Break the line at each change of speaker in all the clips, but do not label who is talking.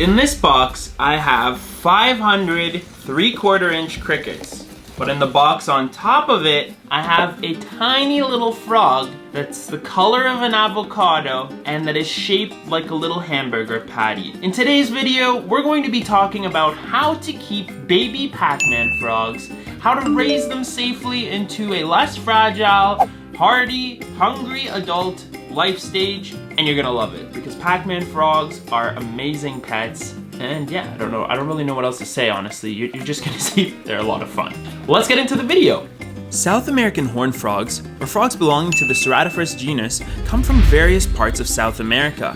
In this box, I have 500 3/4-inch crickets. But in the box on top of it, I have a tiny little frog that's the color of an avocado and that is shaped like a little hamburger patty. In today's video, we're going to be talking about how to keep baby Pac-Man frogs, how to raise them safely into a less fragile, hardy, hungry adult life stage, and you're gonna love it because Pac-Man frogs are amazing pets. And yeah, I don't really know what else to say, honestly. You're just gonna see they're a lot of fun. Well, let's get into the video. South American horned frogs, or frogs belonging to the Ceratophrys genus, come from various parts of South America.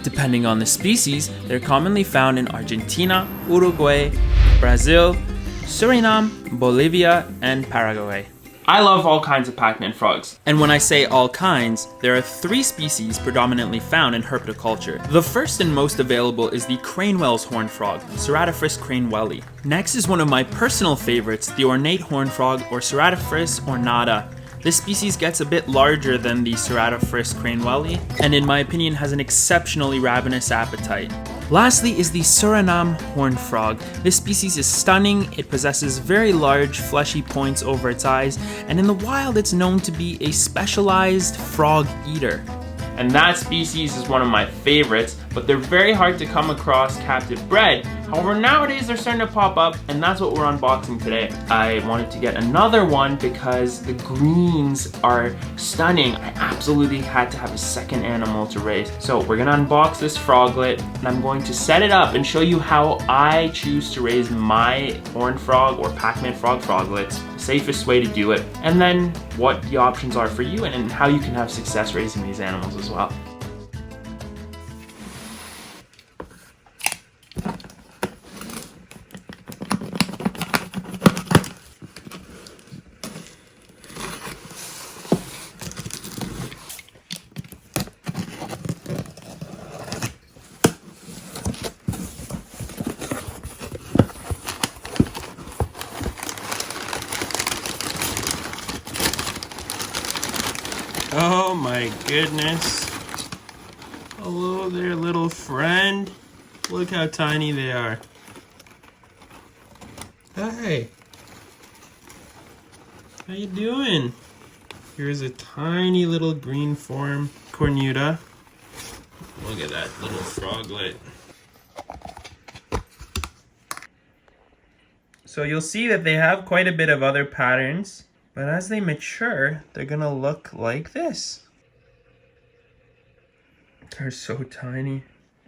Depending on the species, they're commonly found in Argentina, Uruguay, Brazil, Surinam, Bolivia, and Paraguay. I love all kinds of Pac-Man frogs. And when I say all kinds, there are 3 species predominantly found in herpetoculture. The first and most available is the Cranewell's horned frog, Ceratophrys cranewelli. Next is one of my personal favorites, the ornate horned frog, or Ceratophrys ornata. This species gets a bit larger than the Ceratophrys cranewelli, and in my opinion has an exceptionally ravenous appetite. Lastly is the Surinam horned frog. This species is stunning, it possesses very large fleshy points over its eyes, and in the wild it's known to be a specialized frog eater. And that species is one of my favorites, but they're very hard to come across captive bred. However, nowadays they're starting to pop up, and that's what we're unboxing today. I wanted to get another one because the greens are stunning. I absolutely had to have a second animal to raise. So we're gonna unbox this froglet, and I'm going to set it up and show you how I choose to raise my horned frog or Pac-Man frog froglets, the safest way to do it, and then what the options are for you and how you can have success raising these animals as well. Oh my goodness. Hello there, little friend. Look how tiny they are. Hi. How you doing? Here's a tiny little green form cornuta. Look at that little froglet. So you'll see that they have quite a bit of other patterns. But as they mature, they're gonna look like this. They're so tiny.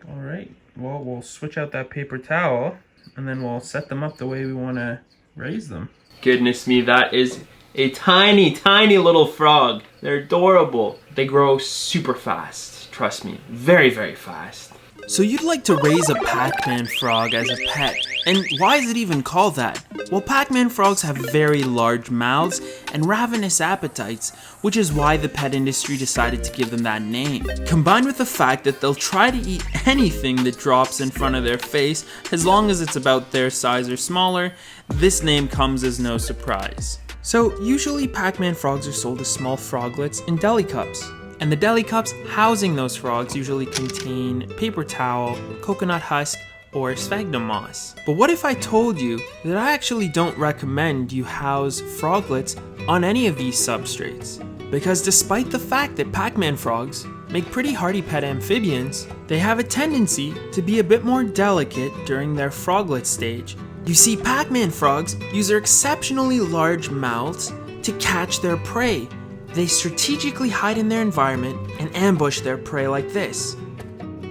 All right, well, we'll switch out that paper towel and then we'll set them up the way we wanna raise them. Goodness me, that is a tiny, tiny little frog. They're adorable. They grow super fast, trust me, very, very fast. So you'd like to raise a Pac-Man frog as a pet, and why is it even called that? Well, Pac-Man frogs have very large mouths and ravenous appetites, which is why the pet industry decided to give them that name. Combined with the fact that they'll try to eat anything that drops in front of their face, as long as it's about their size or smaller, this name comes as no surprise. So usually Pac-Man frogs are sold as small froglets in deli cups. And the deli cups housing those frogs usually contain paper towel, coconut husk, or sphagnum moss. But what if I told you that I actually don't recommend you house froglets on any of these substrates? Because despite the fact that Pac-Man frogs make pretty hardy pet amphibians, they have a tendency to be a bit more delicate during their froglet stage. You see, Pac-Man frogs use their exceptionally large mouths to catch their prey. They strategically hide in their environment and ambush their prey like this.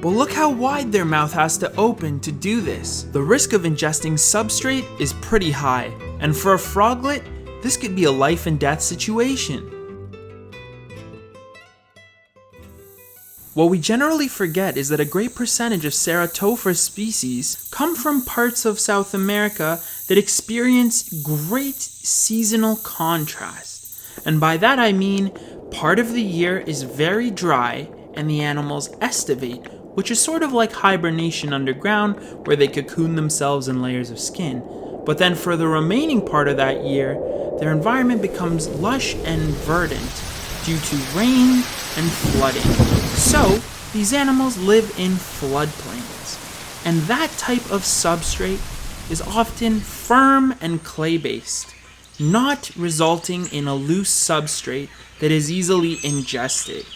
But look how wide their mouth has to open to do this. The risk of ingesting substrate is pretty high, and for a froglet, this could be a life and death situation. What we generally forget is that a great percentage of Ceratophrys species come from parts of South America that experience great seasonal contrast. And by that I mean, part of the year is very dry and the animals estivate, which is sort of like hibernation underground where they cocoon themselves in layers of skin. But then for the remaining part of that year, their environment becomes lush and verdant due to rain and flooding. So, these animals live in floodplains. And that type of substrate is often firm and clay-based, not resulting in a loose substrate that is easily ingested.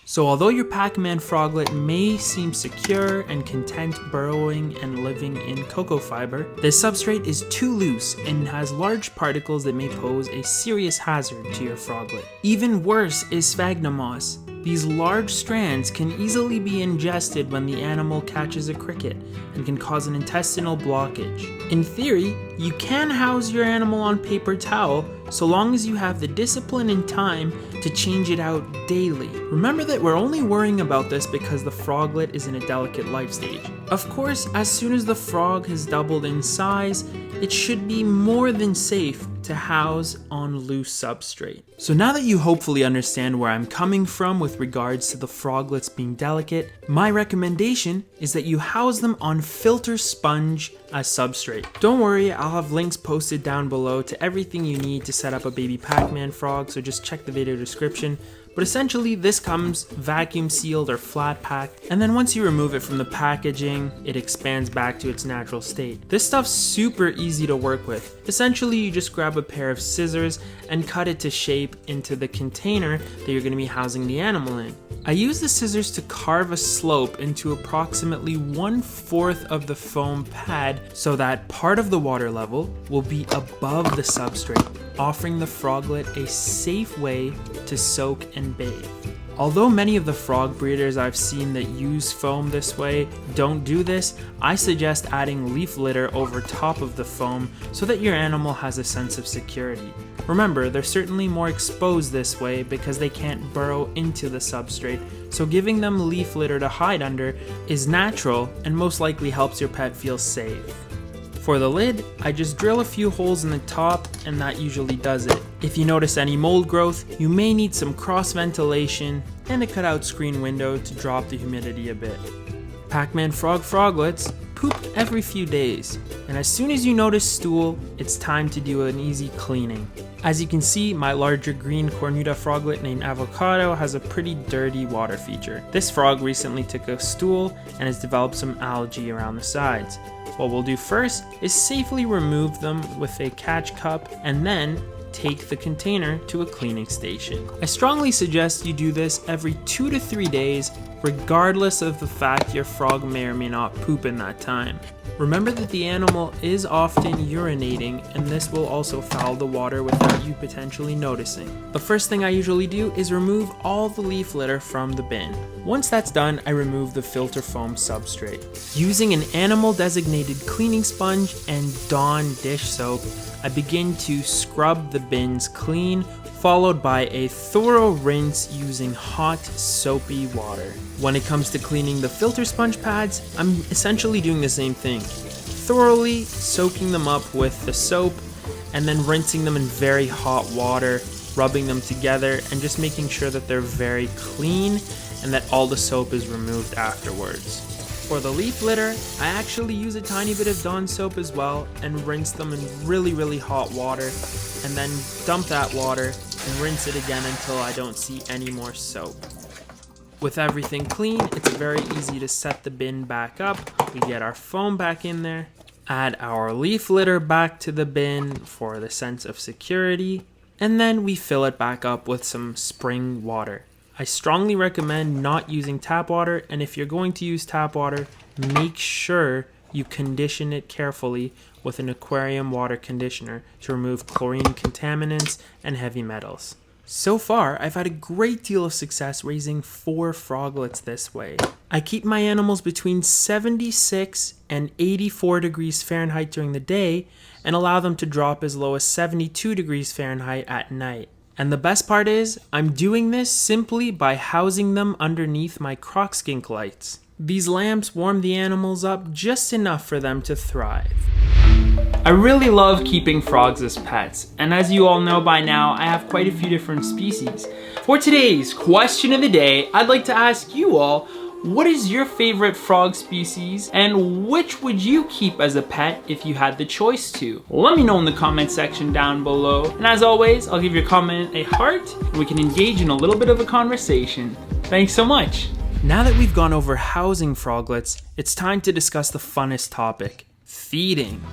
So although your Pac-Man froglet may seem secure and content burrowing and living in cocoa fiber, this substrate is too loose and has large particles that may pose a serious hazard to your froglet. Even worse is sphagnum moss. These large strands can easily be ingested when the animal catches a cricket and can cause an intestinal blockage. In theory, you can house your animal on paper towel so long as you have the discipline and time to change it out daily. Remember that we're only worrying about this because the froglet is in a delicate life stage. Of course, as soon as the frog has doubled in size, it should be more than safe to house on loose substrate. So now that you hopefully understand where I'm coming from with regards to the froglets being delicate, my recommendation is that you house them on filter sponge as substrate. Don't worry, I'll have links posted down below to everything you need to set up a baby Pac-Man frog, so just check the video description. But essentially, this comes vacuum sealed or flat packed, and then once you remove it from the packaging, it expands back to its natural state. This stuff's super easy to work with. Essentially, you just grab a pair of scissors and cut it to shape into the container that you're going to be housing the animal in. I use the scissors to carve a slope into approximately 1/4 of the foam pad so that part of the water level will be above the substrate, offering the froglet a safe way to soak and bathe. Although many of the frog breeders I've seen that use foam this way don't do this, I suggest adding leaf litter over top of the foam so that your animal has a sense of security. Remember, they're certainly more exposed this way because they can't burrow into the substrate, so giving them leaf litter to hide under is natural and most likely helps your pet feel safe. For the lid, I just drill a few holes in the top and that usually does it. If you notice any mold growth, you may need some cross ventilation and a cutout screen window to drop the humidity a bit. Pac-Man froglets poop every few days, and as soon as you notice stool, it's time to do an easy cleaning. As you can see, my larger green cornuta froglet named Avocado has a pretty dirty water feature. This frog recently took a stool and has developed some algae around the sides. What we'll do first is safely remove them with a catch cup and then take the container to a cleaning station. I strongly suggest you do this every 2 to 3 days, regardless of the fact your frog may or may not poop in that time. Remember that the animal is often urinating, and this will also foul the water without you potentially noticing. The first thing I usually do is remove all the leaf litter from the bin. Once that's done, I remove the filter foam substrate. Using an animal designated cleaning sponge and Dawn dish soap, I begin to scrub the bins clean, followed by a thorough rinse using hot, soapy water. When it comes to cleaning the filter sponge pads, I'm essentially doing the same thing. Thoroughly soaking them up with the soap and then rinsing them in very hot water, rubbing them together and just making sure that they're very clean and that all the soap is removed afterwards. For the leaf litter, I actually use a tiny bit of Dawn soap as well and rinse them in really hot water and then dump that water and rinse it again until I don't see any more soap. With everything clean, it's very easy to set the bin back up. We get our foam back in there, add our leaf litter back to the bin for the sense of security, and then we fill it back up with some spring water. I strongly recommend not using tap water, and if you're going to use tap water, make sure you condition it carefully with an aquarium water conditioner to remove chlorine contaminants and heavy metals. So far, I've had a great deal of success raising 4 froglets this way. I keep my animals between 76 and 84 degrees Fahrenheit during the day and allow them to drop as low as 72 degrees Fahrenheit at night. And the best part is, I'm doing this simply by housing them underneath my croc skink lights. These lamps warm the animals up just enough for them to thrive. I really love keeping frogs as pets, and as you all know by now, I have quite a few different species. For today's question of the day, I'd like to ask you all, what is your favorite frog species and which would you keep as a pet if you had the choice to? Let me know in the comment section down below. And as always, I'll give your comment a heart and we can engage in a little bit of a conversation. Thanks so much. Now that we've gone over housing froglets, it's time to discuss the funnest topic, feeding.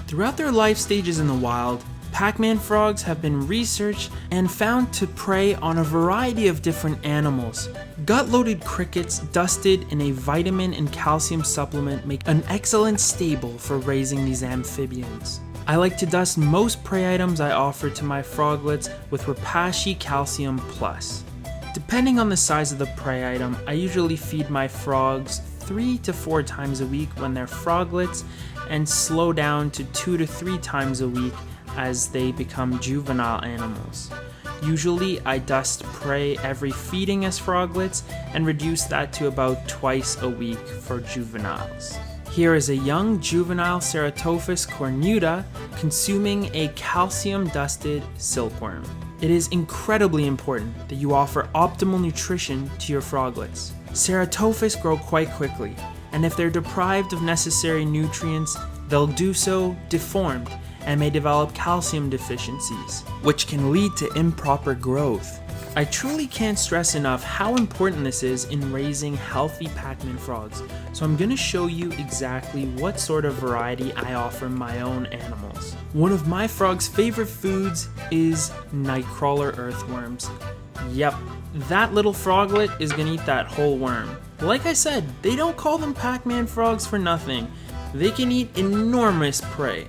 Throughout their life stages in the wild, Pac-man frogs have been researched and found to prey on a variety of different animals. Gut-loaded crickets dusted in a vitamin and calcium supplement make an excellent stable for raising these amphibians. I like to dust most prey items I offer to my froglets with Repashy Calcium Plus. Depending on the size of the prey item, I usually feed my frogs 3 to 4 times a week when they're froglets and slow down to 2 to 3 times a week as they become juvenile animals. Usually I dust prey every feeding as froglets and reduce that to about twice a week for juveniles. Here is a young juvenile Ceratophrys cornuta consuming a calcium-dusted silkworm. It is incredibly important that you offer optimal nutrition to your froglets. Ceratophrys grow quite quickly, and if they're deprived of necessary nutrients, they'll do so deformed and may develop calcium deficiencies, which can lead to improper growth. I truly can't stress enough how important this is in raising healthy Pac-man frogs, so I'm going to show you exactly what sort of variety I offer my own animals. One of my frog's favorite foods is nightcrawler earthworms. Yep, that little froglet is going to eat that whole worm. Like I said, they don't call them Pac-man frogs for nothing. They can eat enormous prey.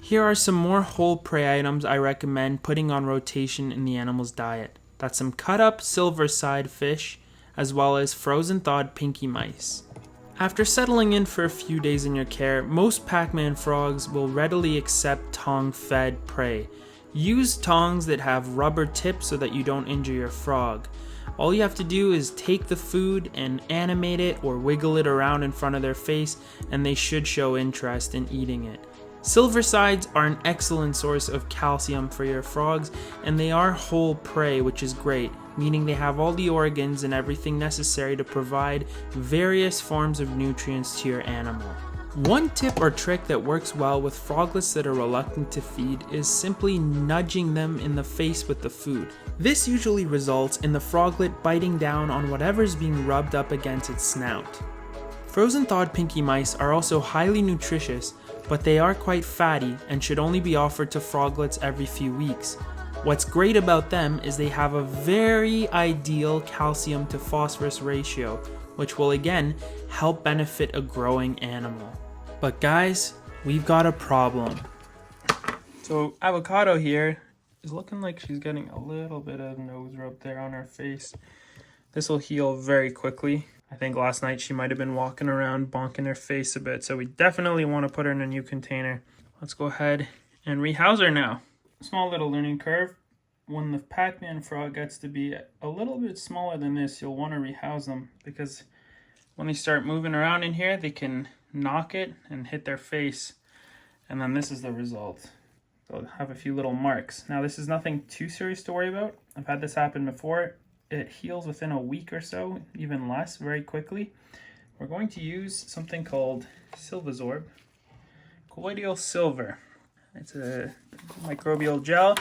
Here are some more whole prey items I recommend putting on rotation in the animal's diet. That's some cut up silver-side fish, as well as frozen thawed pinky mice. After settling in for a few days in your care, most Pac-man frogs will readily accept tong-fed prey. Use tongs that have rubber tips so that you don't injure your frog. All you have to do is take the food and animate it or wiggle it around in front of their face, and they should show interest in eating it. Silver sides are an excellent source of calcium for your frogs, and they are whole prey, which is great, meaning they have all the organs and everything necessary to provide various forms of nutrients to your animal. One tip or trick that works well with froglets that are reluctant to feed is simply nudging them in the face with the food. This usually results in the froglet biting down on whatever's being rubbed up against its snout. Frozen thawed pinky mice are also highly nutritious, but they are quite fatty and should only be offered to froglets every few weeks. What's great about them is they have a very ideal calcium to phosphorus ratio, which will again help benefit a growing animal. But guys, we've got a problem. So Avocado here is looking like she's getting a little bit of nose rub there on her face. This will heal very quickly. I think last night she might have been walking around bonking her face a bit, so we definitely want to put her in a new container. Let's go ahead and rehouse her now. Small little learning curve. When the Pac-man frog gets to be a little bit smaller than this, you'll want to rehouse them, because when they start moving around in here, they can knock it and hit their face, and then this is the result. They'll have a few little marks. Now this is nothing too serious to worry about. I've had this happen before. It heals within a week or so, even less, very quickly. We're going to use something called Silvazorb, colloidal silver. It's a microbial gel.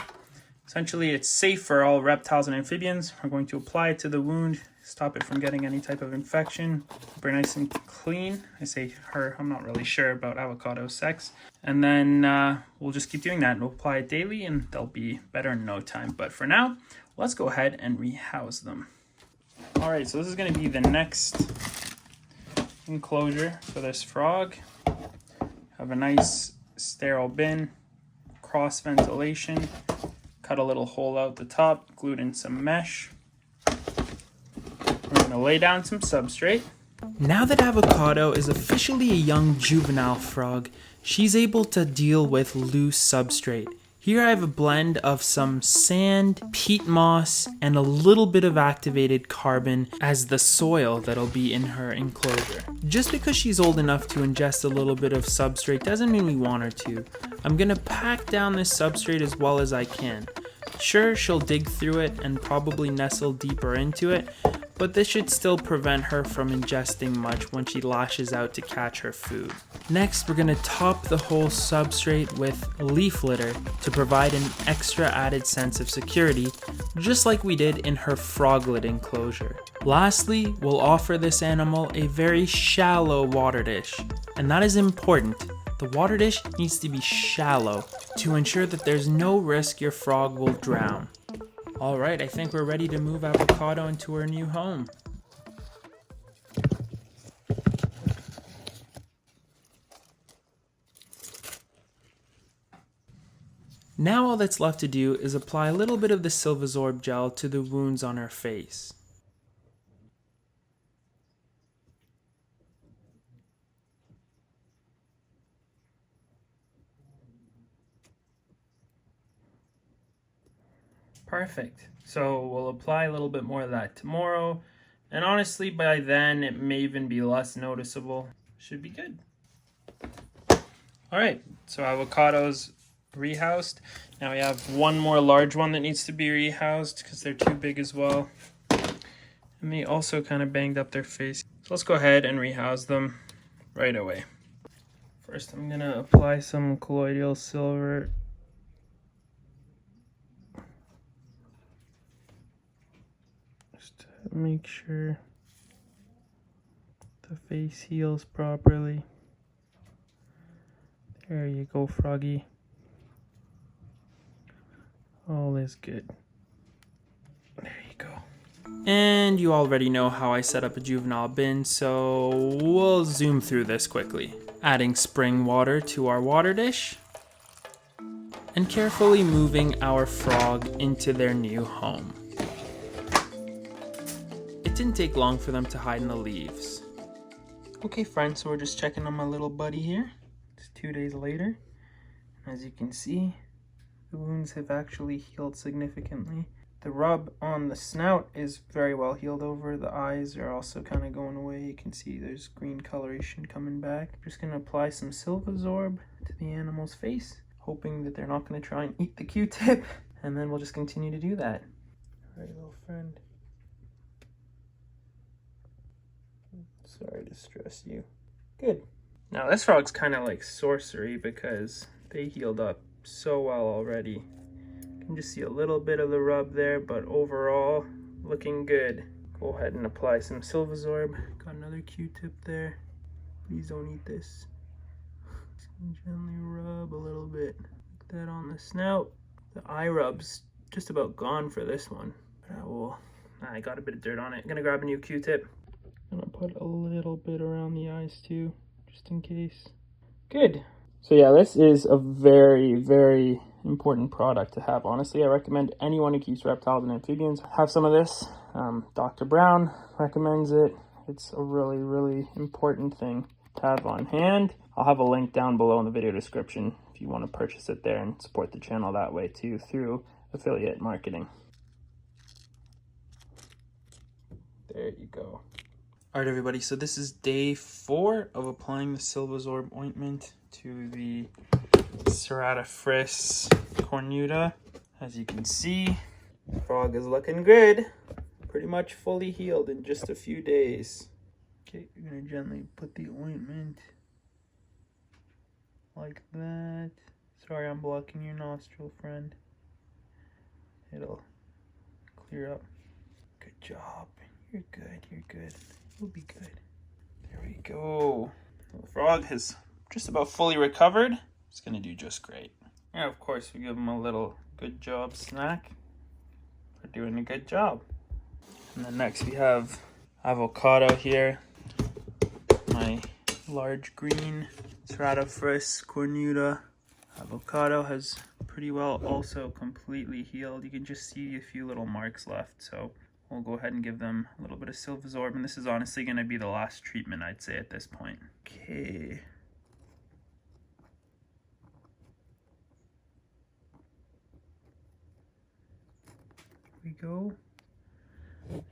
Essentially, it's safe for all reptiles and amphibians. We're going to apply it to the wound, stop it from getting any type of infection. Very nice and clean. I say her, I'm not really sure about Avocado sex. And then we'll just keep doing that, and we'll apply it daily, and they'll be better in no time. But for now, let's go ahead and rehouse them. All right, so this is going to be the next enclosure for this frog. Have a nice sterile bin, cross ventilation, cut a little hole out the top, glued in some mesh. We're going to lay down some substrate. Now that Avocado is officially a young juvenile frog, she's able to deal with loose substrate. Here I have a blend of some sand, peat moss, and a little bit of activated carbon as the soil that'll be in her enclosure. Just because she's old enough to ingest a little bit of substrate doesn't mean we want her to. I'm gonna pack down this substrate as well as I can. Sure, she'll dig through it and probably nestle deeper into it, but this should still prevent her from ingesting much when she lashes out to catch her food. Next, we're going to top the whole substrate with leaf litter to provide an extra added sense of security, just like we did in her froglet enclosure. Lastly, we'll offer this animal a very shallow water dish, and that is important. The water dish needs to be shallow to ensure that there's no risk your frog will drown. Alright, I think we're ready to move Avocado into her new home. Now all that's left to do is apply a little bit of the Silvasorb gel to the wounds on her face. Perfect. So we'll apply a little bit more of that tomorrow. And honestly, by then, it may even be less noticeable. Should be good. All right, so Avocado's rehoused. Now we have one more large one that needs to be rehoused because they're too big as well. And they also kind of banged up their face. So let's go ahead and rehouse them right away. First, I'm gonna apply some colloidal silver. Make sure the face heals properly. There you go, Froggy. All is good. There you go. And you already know how I set up a juvenile bin, so we'll zoom through this quickly. Adding spring water to our water dish, and carefully moving our frog into their new home. It didn't take long for them to hide in the leaves. Okay friends, so we're just checking on my little buddy here. It's 2 days later. As you can see, the wounds have actually healed significantly. The rub on the snout is very well healed over. The eyes are also kind of going away. You can see there's green coloration coming back. I'm just going to apply some Silvasorb to the animal's face, hoping that they're not going to try and eat the Q-tip. And then we'll just continue to do that. All right, little friend. Sorry to stress you. Good. Now this frog's kind of like sorcery because they healed up so well already. You can just see a little bit of the rub there, but overall looking good. Go ahead and apply some Silvasorb. Got another Q-tip there. Please don't eat this. Just gently rub a little bit like that on the snout. The eye rub's just about gone for this one. But I got a bit of dirt on it. I'm gonna grab a new Q-tip. I'm gonna put a little bit around the eyes too, just in case. Good. So yeah, this is a very, very important product to have. Honestly, I recommend anyone who keeps reptiles and amphibians have some of this. Dr. Brown recommends it. It's a really, really important thing to have on hand. I'll have a link down below in the video description if you want to purchase it there and support the channel that way too through affiliate marketing. There you go. Alright everybody, so this is day 4 of applying the Silvasorb ointment to the Ceratophrys cornuta. As you can see, the frog is looking good. Pretty much fully healed in just a few days. Okay, you're going to gently put the ointment like that. Sorry, I'm blocking your nostril, friend. It'll clear up. Good job. You're good, you're good. You'll be good. There we go. The frog has just about fully recovered. It's gonna do just great. And of course we give him a little good job snack for doing a good job. And then next we have Avocado here. My large green Ceratophrys cornuta. Avocado has pretty well also completely healed. You can just see a few little marks left, so we'll go ahead and give them a little bit of Silvasorb, and this is honestly going to be the last treatment, I'd say, at this point. Okay. Here we go.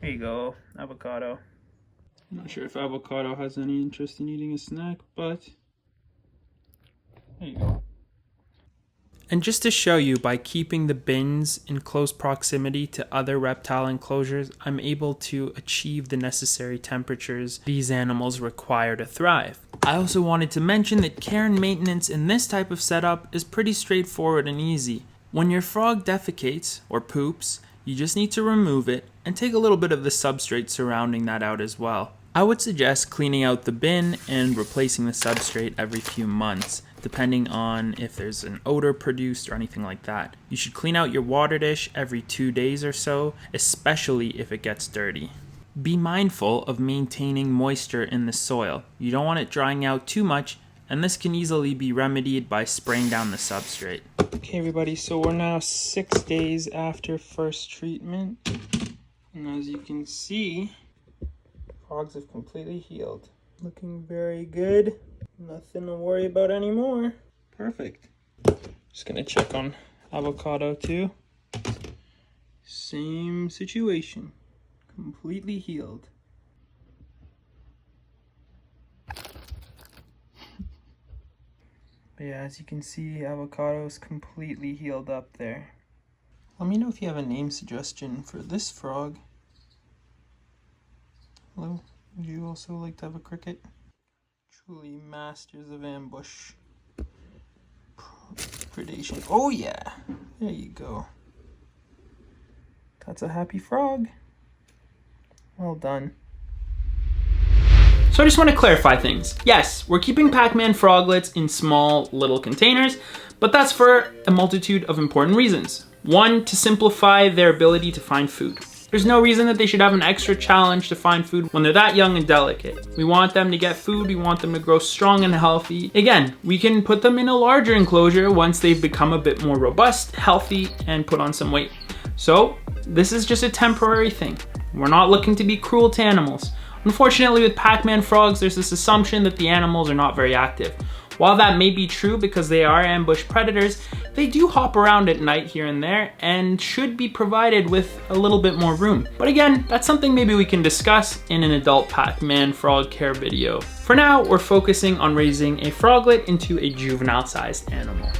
There you go, Avocado. I'm not sure if Avocado has any interest in eating a snack, but there you go. And just to show you, by keeping the bins in close proximity to other reptile enclosures, I'm able to achieve the necessary temperatures these animals require to thrive. I also wanted to mention that care and maintenance in this type of setup is pretty straightforward and easy. When your frog defecates or poops, you just need to remove it and take a little bit of the substrate surrounding that out as well. I would suggest cleaning out the bin and replacing the substrate every few months, depending on if there's an odor produced or anything like that. You should clean out your water dish every 2 days or so, especially if it gets dirty. Be mindful of maintaining moisture in the soil. You don't want it drying out too much, and this can easily be remedied by spraying down the substrate. Okay everybody, so we're now 6 days after first treatment, and as you can see, frogs have completely healed. Looking very good. Nothing to worry about anymore. Perfect. Just gonna check on avocado too. Same situation. Completely healed. But yeah, as you can see, avocado is completely healed up there. Let me know if you have a name suggestion for this frog. Hello, would you also like to have a cricket? Truly masters of ambush. Predation. Oh yeah, there you go. That's a happy frog. Well done. So I just want to clarify things. Yes, we're keeping Pac-man froglets in small little containers, but that's for a multitude of important reasons. One, to simplify their ability to find food. There's no reason that they should have an extra challenge to find food when they're that young and delicate. We want them to get food, we want them to grow strong and healthy. Again, we can put them in a larger enclosure once they've become a bit more robust, healthy, and put on some weight. So this is just a temporary thing. We're not looking to be cruel to animals. Unfortunately, with Pac-man frogs, there's this assumption that the animals are not very active. While that may be true because they are ambush predators, they do hop around at night here and there and should be provided with a little bit more room. But again, that's something maybe we can discuss in an adult Pac-man frog care video. For now, we're focusing on raising a froglet into a juvenile-sized animal.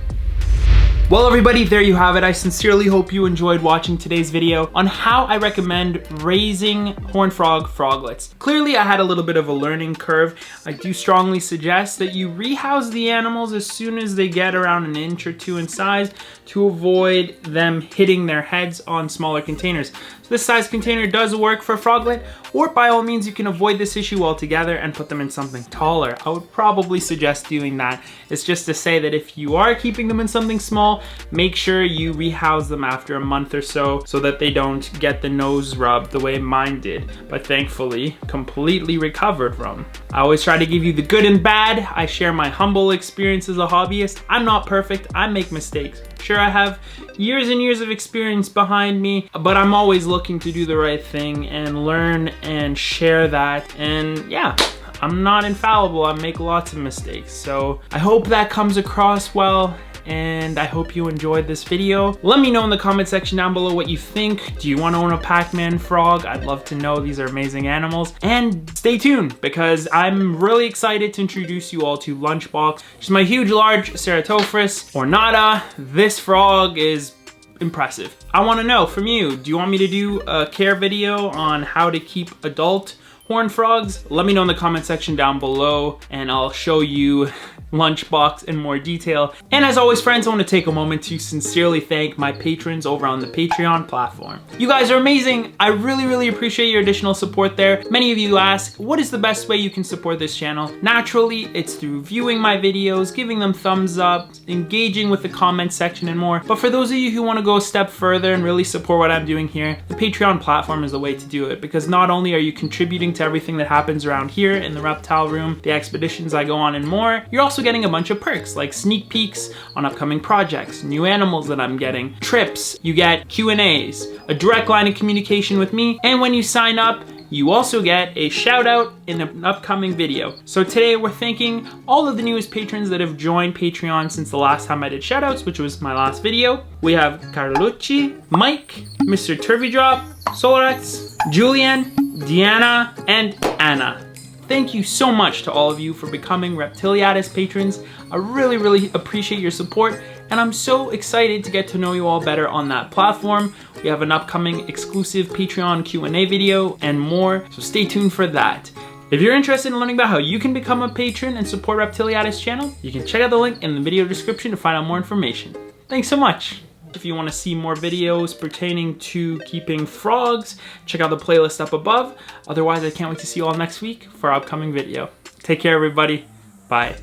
Well everybody, there you have it. I sincerely hope you enjoyed watching today's video on how I recommend raising horned frog froglets. Clearly I had a little bit of a learning curve. I do strongly suggest that you rehouse the animals as soon as they get around an inch or two in size to avoid them hitting their heads on smaller containers. So this size container does work for a froglet, or by all means you can avoid this issue altogether and put them in something taller. I would probably suggest doing that. It's just to say that if you are keeping them in something small, make sure you rehouse them after a month or so that they don't get the nose rub the way mine did, but thankfully completely recovered from. I always try to give you the good and bad. I share my humble experience as a hobbyist. I'm not perfect, I make mistakes. Sure, I have years and years of experience behind me, but I'm always looking to do the right thing and learn and share that. And yeah, I'm not infallible, I make lots of mistakes. So I hope that comes across well, and I hope you enjoyed this video. Let me know in the comment section down below what you think. Do you want to own a Pac-man frog? I'd love to know. These are amazing animals. And stay tuned because I'm really excited to introduce you all to Lunchbox, which is my huge large Ceratophrys ornata. This frog is impressive. I want to know from you, do you want me to do a care video on how to keep adult horned frogs? Let me know in the comment section down below and I'll show you Lunchbox in more detail. And as always friends, I want to take a moment to sincerely thank my patrons over on the Patreon platform. You guys are amazing. I really appreciate your additional support there. Many of you ask, what is the best way you can support this channel? Naturally, it's through viewing my videos, giving them thumbs up, engaging with the comment section and more. But for those of you who want to go a step further and really support what I'm doing here, the Patreon platform is the way to do it, because not only are you contributing to everything that happens around here in the reptile room, the expeditions I go on and more, you're also getting a bunch of perks like sneak peeks on upcoming projects, new animals that I'm getting, trips, you get Q&As, a direct line of communication with me, and when you sign up, you also get a shout out in an upcoming video. So today we're thanking all of the newest patrons that have joined Patreon since the last time I did shout outs, which was my last video. We have Carlucci, Mike, Mr. Turvydrop, Solarex, Julian, Diana, and Anna. Thank you so much to all of you for becoming Reptiliatus patrons. I really appreciate your support, and I'm so excited to get to know you all better on that platform. We have an upcoming exclusive Patreon Q&A video and more, so stay tuned for that. If you're interested in learning about how you can become a patron and support Reptiliatus channel, you can check out the link in the video description to find out more information. Thanks so much. If you want to see more videos pertaining to keeping frogs, check out the playlist up above. Otherwise, I can't wait to see you all next week for our upcoming video. Take care, everybody. Bye.